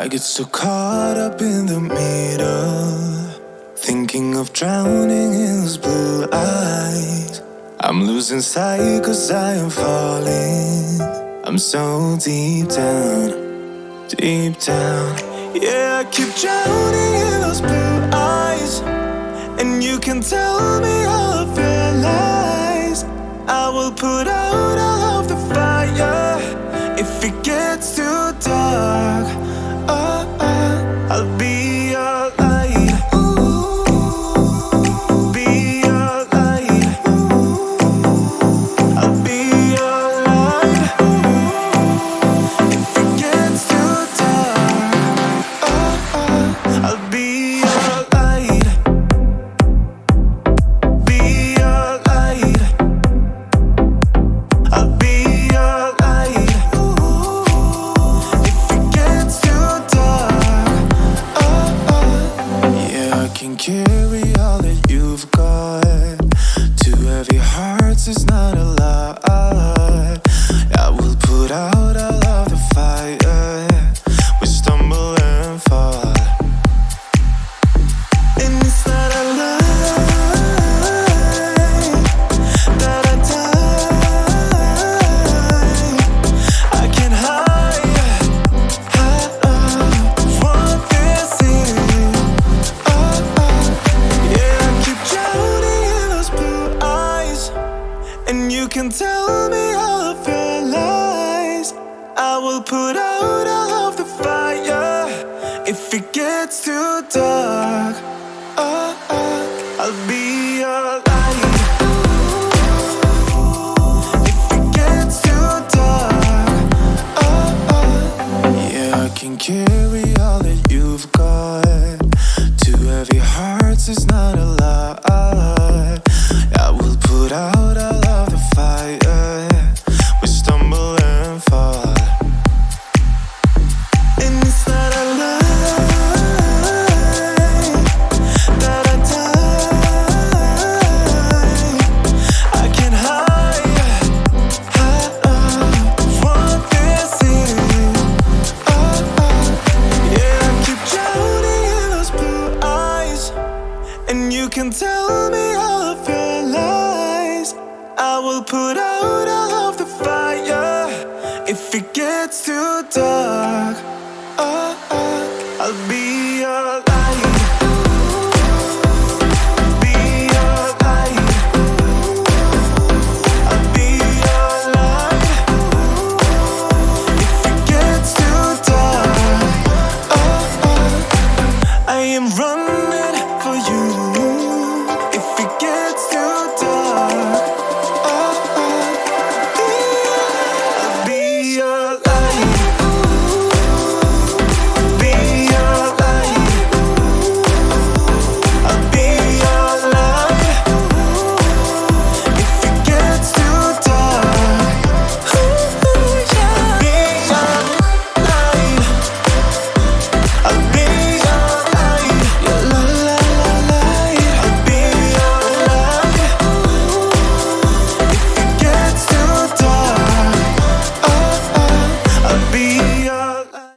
I get so caught up in the middle, thinking of drowning in those blue eyes. I'm losing sight 'cause I am falling. I'm so deep down, deep down. Yeah, I keep drowning in those blue eyes, and you can tell me all of your lies. I will put out all of the fire if it gets too dark. Oh, oh, I'll be your light. Be your light. I'll be your light. If it gets too dark. Oh, oh, I'll be your light. Be your light. I'll be your light. If it gets too dark. Oh, oh. Yeah, I can carry all that you've got. Two heavy hearts is not a lot. I will put out all of the fire. We stumble and fall, and it's not a lie that I die. I can't hide what this is. Oh, oh. Yeah, I keep drowning in those blue eyes, and you can tell me all of your lies. I will put out all of the fire if it gets too dark. Oh, oh, I'll be your light. If it gets too dark. Oh, oh. Yeah, I can carry all that you've got. Two heavy hearts is not a lot. I will put out all of the fire. We stumble and fall, and it's not a lie that I die. I can't hide what this is. Oh, oh. Yeah, I keep drowning in those blue eyes, and you can tell me all of your lies. I will put out all of the fire if it gets too dark. Oh, oh, I'll be your